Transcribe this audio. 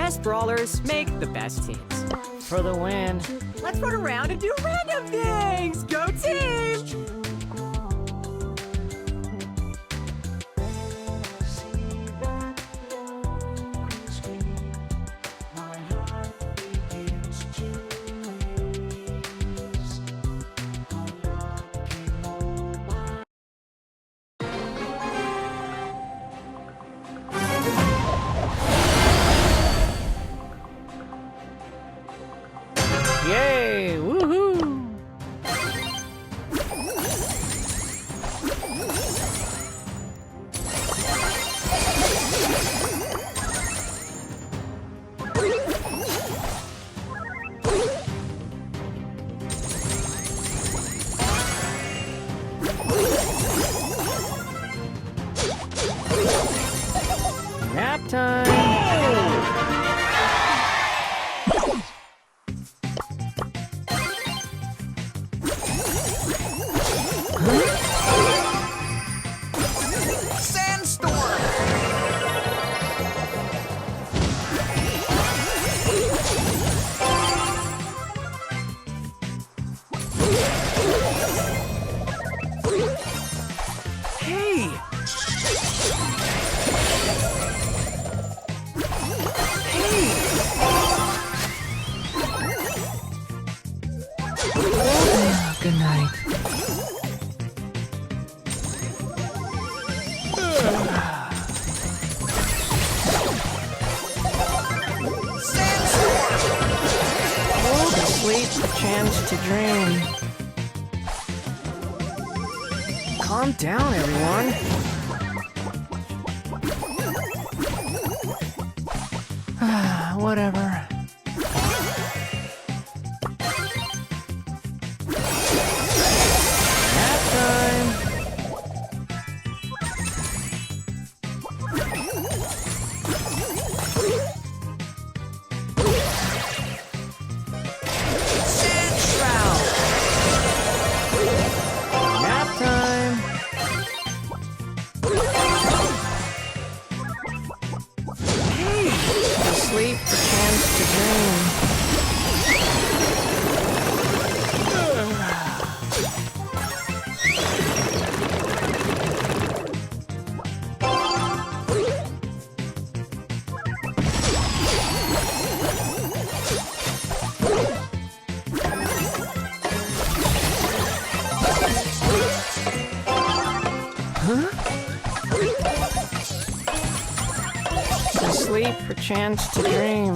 best brawlers make the best teams. For the win. Let's run around and do random things! Go team! Yay! Woohoo! Nap time! Good night. Oh, the sweet chance to dream. Calm down, everyone. Whatever. Sleep, a chance to dream. Sleep for chance to dream.